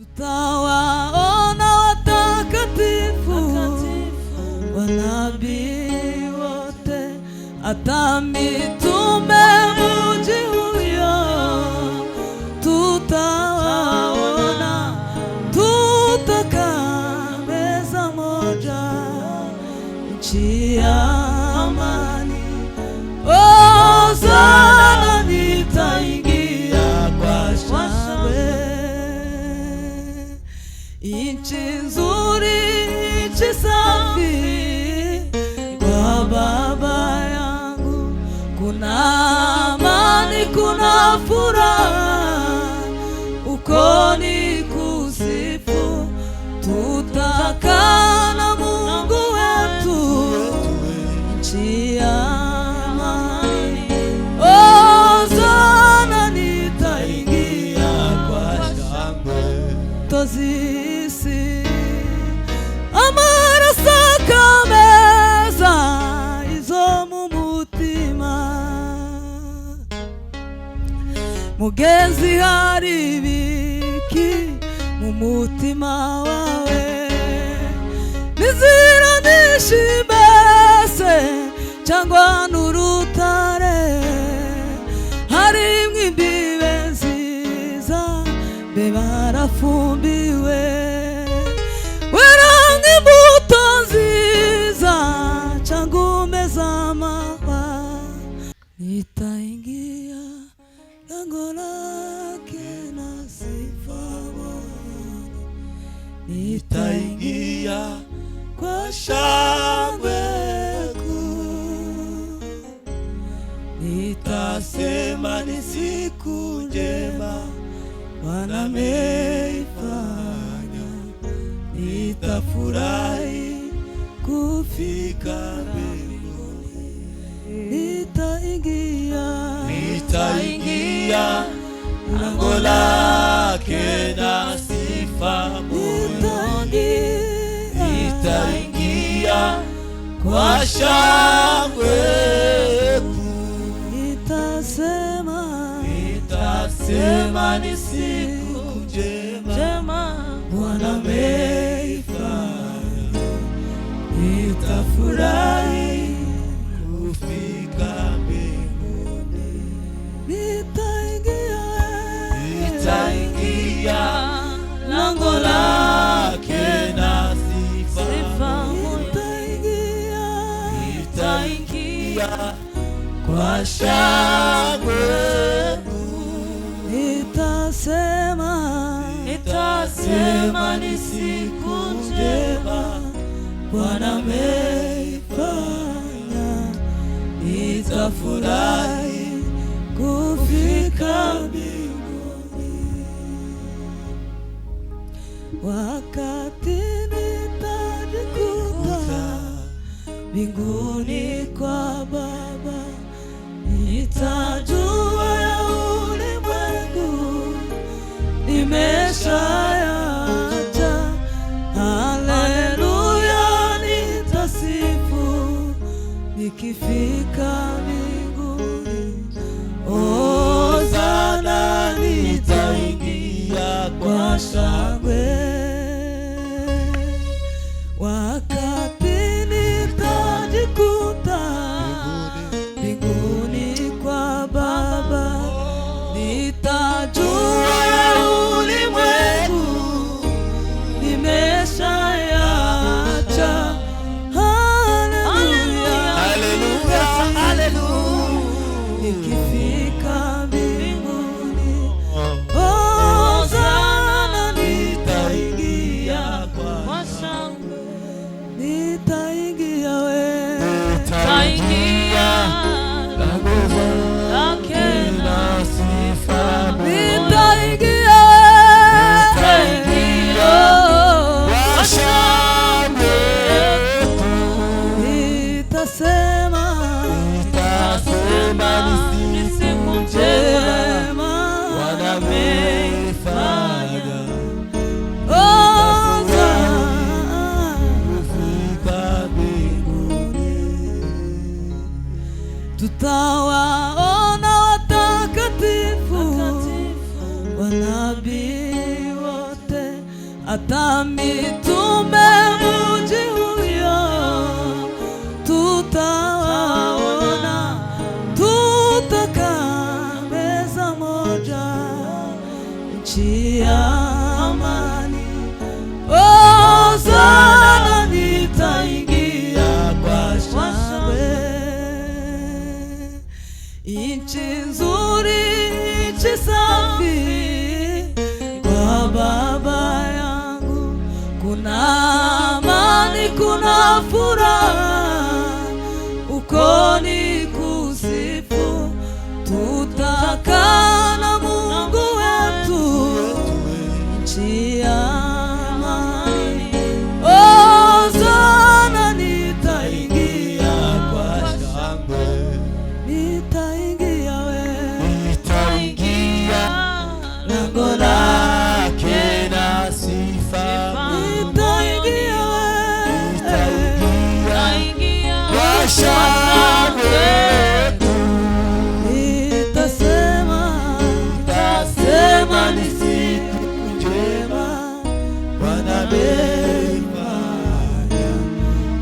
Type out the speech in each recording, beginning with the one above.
Tutawaona watakatifu, wanabii wote, hata mitume mji huyo. Tutawaona, tutakaa meza moja, nchi ya amani. Hosana, nitaingia kwa shangwe. Nchi nzuri, nchi safi, kwa Baba yangu kuna amani, kuna furaha, uko ni kusifu. Tutakaa na Mungu wetu, nchi ya amani. Hosana, nitaingia kwa shangwe. Tozisi amara sakameza izo mumutima, mugenzi hari biki mumutima wawe, nizira nishimbese cyangwa n'urutare, harimwo imbibe nziza mbe barafumbiwe, weranga imbuto nziza cyangwa umeza amahwa. Nitaingia lango lake na sifa moyoni, nitaingia kwa shangwe kuu, nitasema ni siku njema Bwana ameifanya, nitafurahi kufika mbinguni. Nitaingia lango lake na sifa moyoni, nitaingia kwa shangwe kuu, nitasema ni siku njema Bwana ameifanya, nitafurahi kufika mbinguni. Nitaingia lango lake na sifa moyoni, nitaingia kwa shangwe. Nitasema ni siku njema Bwana ameifanya, nitafurahi kufika mbinguni. Wakati nitajikuta mbinguni kwa Baba, nitajua ya ulimwengu nimeshaacha. Haleluya, nitasifu nikifika mbinguni. Hosana, nitaingia kwa shangwe. Wakati nitajikuta mbinguni kwa Baba, nitajua ulimwengu nimeshaacha. Haleluya, haleluya, haleluya, nikifika mbinguni. Hosana, nitaingia kwa shangwe. Nitaingia nitasema ni siku njema Bwana ameifanya, kufika mbinguni. Tutawaona watakatifu, wanabii wote, hata mitume mji huyo tutawaona, tutakaa meza moja, nchi ya amani. Hosana, nitaingia kwa shangwe. Nchi nzuri, nchi safi, kwa Baba yangu kuna amani, kuna furaha, uko ni kusifu. Tutakaa na Mungu wetu, nchi ya amani. Hosana, nitaingia kwa shangwe. Nitaingia lango lake na sifa. Nitaingia kwa shangwe. Nitasema ni siku njema Bwana amefanya.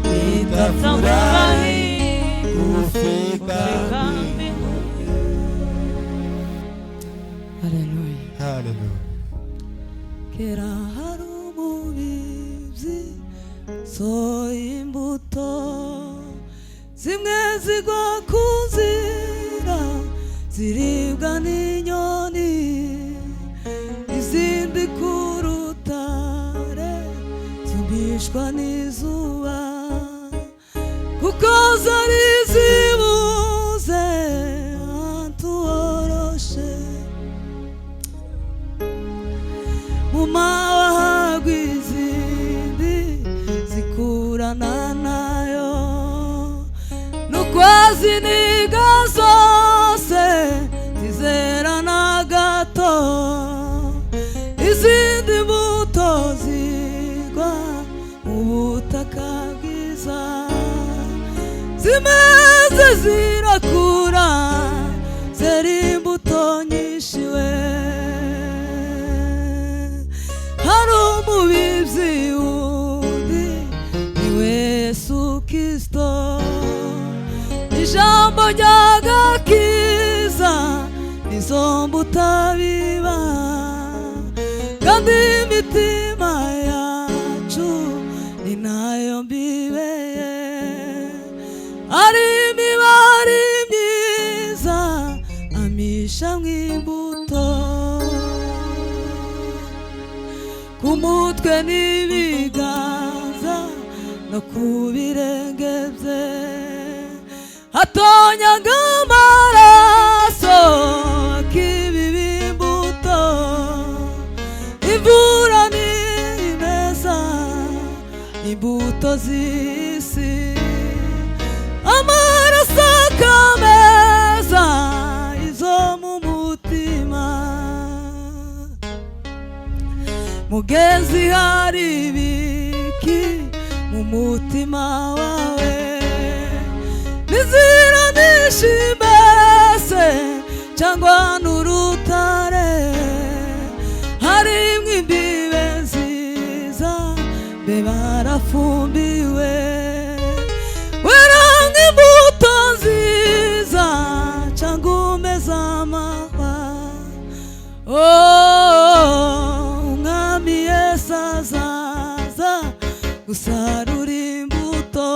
Nitafurahi kufika mbinguni. Haleluya, haleluya. Kera hari umubibyi sohoye imbuto, zimwe zigwa ku nzira ziribwa n'inyoni, izindi ku rutare zumishwa n'izuba, kuko zari zibuze ahantu horoshe. Mu mahwa hagwa izindi zikurana nayo, n'ukwaziniga zose zizera na gato, izindi mbuto zigwa mu butaka bwiza, zimeze zirakura zera imbuto nyinshi. We hari umubibyi wundi, niwe Yesu Kristo, ijambo ry'agakiza nizo mbuto biba, kandi imitima yacu ni nayo mbibeye. Ari imibari myiza amisha mw'imbuto, ku mutwe n'ibiganza no ku birenge bye, hatonyaga amaraso akibiba imbuto. Imvura nimeza imbuto z'isi, amaraso akameza izo mu mutima. Mugenzi, hari ibiki mu mutima wawe? Niziranisha imbese cyangwa n'urutare? Harimwo imbibe nziza be barafumbiwe, weranga imbuto nziza cyangwa umeze amahwa. Umwami Yesu azaza gusarura imbuto,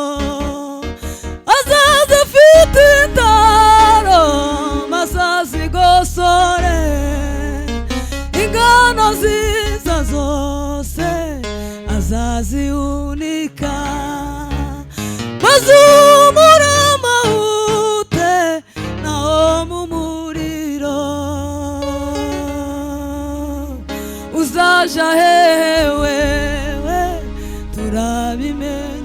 azaza afite indaro maze azigosore, ingano ziza zose azazihunika, maze umurama wute nawo mu muriro. Uzaja hehe wewe? Turabimenye